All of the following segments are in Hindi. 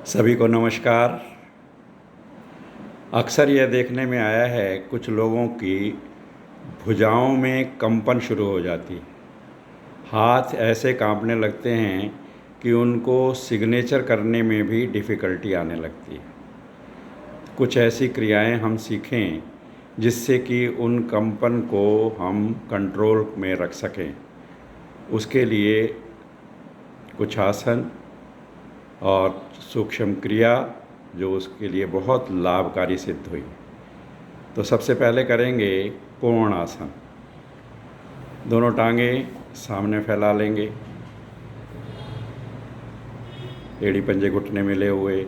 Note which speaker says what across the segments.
Speaker 1: सभी को नमस्कार। अक्सर यह देखने में आया है कुछ लोगों की भुजाओं में कंपन शुरू हो जाती है। हाथ ऐसे कांपने लगते हैं कि उनको सिग्नेचर करने में भी डिफ़िकल्टी आने लगती है। कुछ ऐसी क्रियाएं हम सीखें जिससे कि उन कंपन को हम कंट्रोल में रख सकें। उसके लिए कुछ आसन और सूक्ष्म क्रिया जो उसके लिए बहुत लाभकारी सिद्ध हुई। तो सबसे पहले करेंगे कोण आसन। दोनों टांगें सामने फैला लेंगे, एड़ी पंजे घुटने मिले हुए,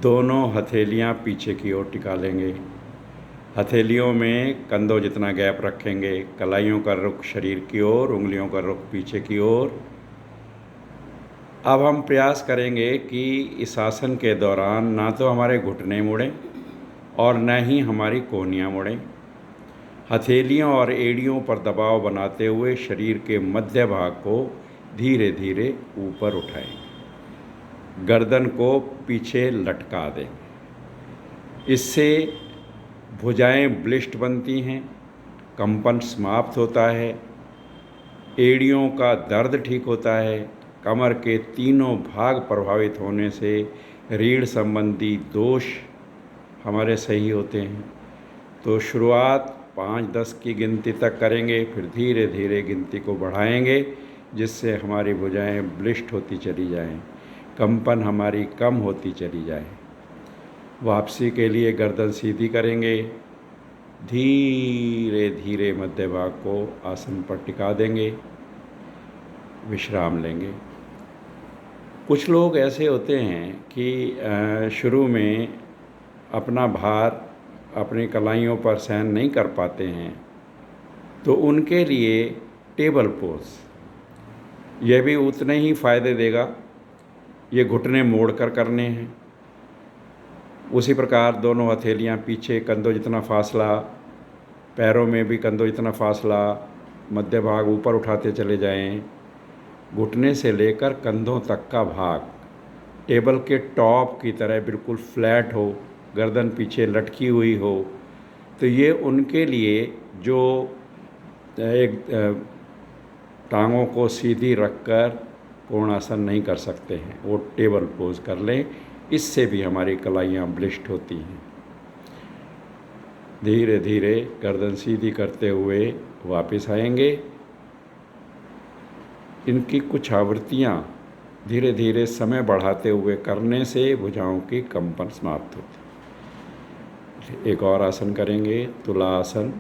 Speaker 1: दोनों हथेलियां पीछे की ओर टिका लेंगे। हथेलियों में कंधों जितना गैप रखेंगे, कलाइयों का रुख शरीर की ओर, उंगलियों का रुख पीछे की ओर। अब हम प्रयास करेंगे कि इस आसन के दौरान ना तो हमारे घुटने मुड़ें और न ही हमारी कोहनियाँ मुड़ें। हथेलियों और एड़ियों पर दबाव बनाते हुए शरीर के मध्य भाग को धीरे धीरे ऊपर उठाएं। गर्दन को पीछे लटका दें। इससे भुजाएं बलिष्ठ बनती हैं, कंपन समाप्त होता है, एड़ियों का दर्द ठीक होता है, कमर के तीनों भाग प्रभावित होने से रीढ़ संबंधी दोष हमारे सही होते हैं। तो शुरुआत 5-10 की गिनती तक करेंगे, फिर धीरे धीरे गिनती को बढ़ाएंगे जिससे हमारी भुजाएं बलिष्ठ होती चली जाएं, कंपन हमारी कम होती चली जाए। वापसी के लिए गर्दन सीधी करेंगे, धीरे धीरे मध्य भाग को आसन पर टिका देंगे, विश्राम लेंगे। कुछ लोग ऐसे होते हैं कि शुरू में अपना भार अपनी कलाइयों पर सहन नहीं कर पाते हैं, तो उनके लिए टेबल पोज यह भी उतने ही फ़ायदे देगा। ये घुटने मोड़ कर करने हैं। उसी प्रकार दोनों हथेलियां पीछे, कंधों जितना फासला, पैरों में भी कंधों जितना फासला, मध्य भाग ऊपर उठाते चले जाएं। घुटने से लेकर कंधों तक का भाग टेबल के टॉप की तरह बिल्कुल फ्लैट हो, गर्दन पीछे लटकी हुई हो। तो ये उनके लिए जो एक टांगों को सीधी रखकर कोणासन नहीं कर सकते हैं, वो टेबल पोज कर लें। इससे भी हमारी कलाइयाँ बलिष्ठ होती हैं। धीरे धीरे गर्दन सीधी करते हुए वापस आएंगे। इनकी कुछ आवृत्तियाँ धीरे धीरे समय बढ़ाते हुए करने से भुजाओं की कंपन समाप्त होती है। एक और आसन करेंगे, तुला आसन।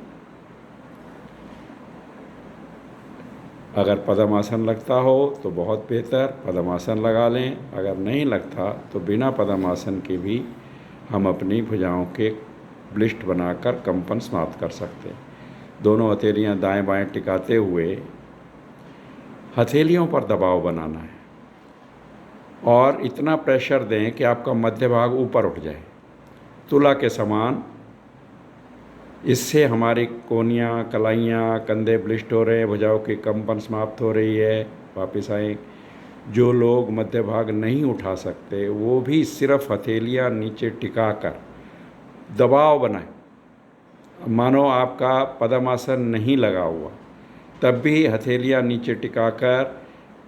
Speaker 1: अगर पद्मासन लगता हो तो बहुत बेहतर, पद्मासन लगा लें। अगर नहीं लगता तो बिना पद्मासन के भी हम अपनी भुजाओं के बलिष्ठ बनाकर कंपन समाप्त कर सकते हैं। दोनों हथेलियां दाएं बाएं टिकाते हुए हथेलियों पर दबाव बनाना है और इतना प्रेशर दें कि आपका मध्य भाग ऊपर उठ जाए, तुला के समान। इससे हमारी कोहनियाँ, कलाइयाँ, कंधे बलिष्ठ हो रहे हैं, भुजाओं की कंपन समाप्त हो रही है। वापस आएँ। जो लोग मध्य भाग नहीं उठा सकते वो भी सिर्फ हथेलियाँ नीचे टिकाकर दबाव बनाएं। मानो आपका पद्मासन नहीं लगा हुआ, तब भी हथेलियाँ नीचे टिकाकर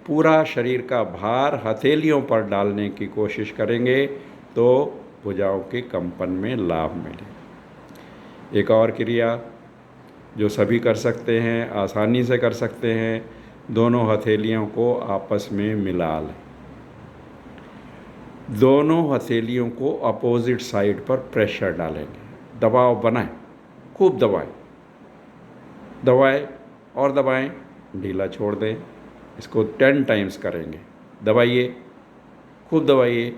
Speaker 1: पूरा शरीर का भार हथेलियों पर डालने की कोशिश करेंगे तो भुजाओं के कंपन में लाभ मिले। एक और क्रिया जो सभी कर सकते हैं, आसानी से कर सकते हैं, दोनों हथेलियों को आपस में मिला लें। दोनों हथेलियों को अपोजिट साइड पर प्रेशर डालेंगे, दबाव बनाएं, खूब दबाएं, दबाएं और दबाएं, ढीला छोड़ दें। इसको 10 टाइम्स करेंगे। दबाइए, खूब दबाइए,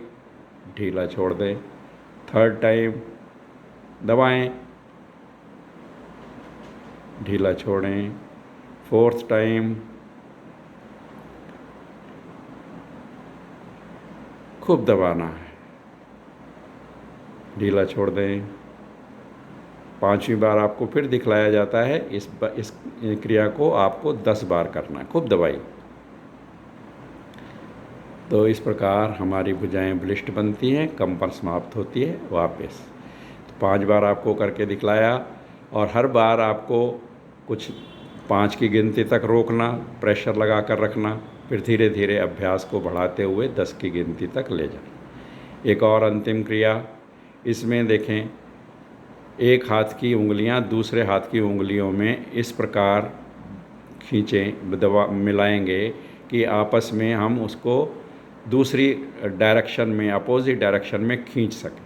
Speaker 1: ढीला छोड़ दें। 3rd टाइम दबाएं, ढीला छोड़ें। 4th टाइम खूब दबाना है, ढीला छोड़ दें। 5वीं बार आपको फिर दिखलाया जाता है। इस क्रिया को आपको 10 बार करना है। खूब दबाइए। तो इस प्रकार हमारी भुजाएं बलिष्ठ बनती हैं, कंपन समाप्त होती है वापस। तो 5 बार आपको करके दिखलाया और हर बार आपको कुछ 5 की गिनती तक रोकना, प्रेशर लगा कर रखना, फिर धीरे धीरे अभ्यास को बढ़ाते हुए 10 की गिनती तक ले जाना। एक और अंतिम क्रिया इसमें देखें, एक हाथ की उंगलियां दूसरे हाथ की उंगलियों में इस प्रकार खींचें, दबा मिलाएंगे कि आपस में हम उसको दूसरी डायरेक्शन में, अपोजिट डायरेक्शन में खींच सकें।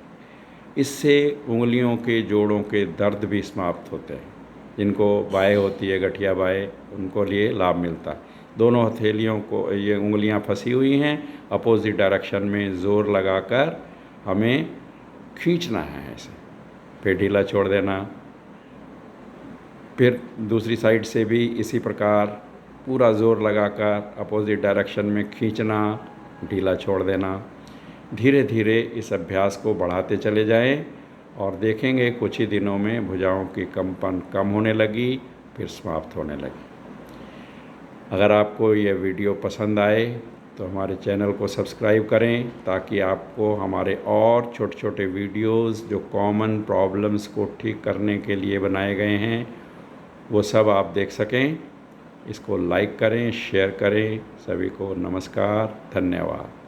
Speaker 1: इससे उंगलियों के जोड़ों के दर्द भी समाप्त होते हैं। जिनको बाएँ होती है, गठिया बाएँ, उनको लिए लाभ मिलता है। दोनों हथेलियों को, ये उंगलियां फंसी हुई हैं, अपोजिट डायरेक्शन में ज़ोर लगाकर हमें खींचना है ऐसे, फिर ढीला छोड़ देना। फिर दूसरी साइड से भी इसी प्रकार पूरा ज़ोर लगाकर अपोजिट डायरेक्शन में खींचना, ढीला छोड़ देना। धीरे धीरे इस अभ्यास को बढ़ाते चले जाएं और देखेंगे कुछ ही दिनों में भुजाओं की कंपन कम होने लगी, फिर समाप्त होने लगी। अगर आपको यह वीडियो पसंद आए तो हमारे चैनल को सब्सक्राइब करें, ताकि आपको हमारे और छोटे छोटे वीडियोस जो कॉमन प्रॉब्लम्स को ठीक करने के लिए बनाए गए हैं वो सब आप देख सकें। इसको लाइक करें, शेयर करें। सभी को नमस्कार, धन्यवाद।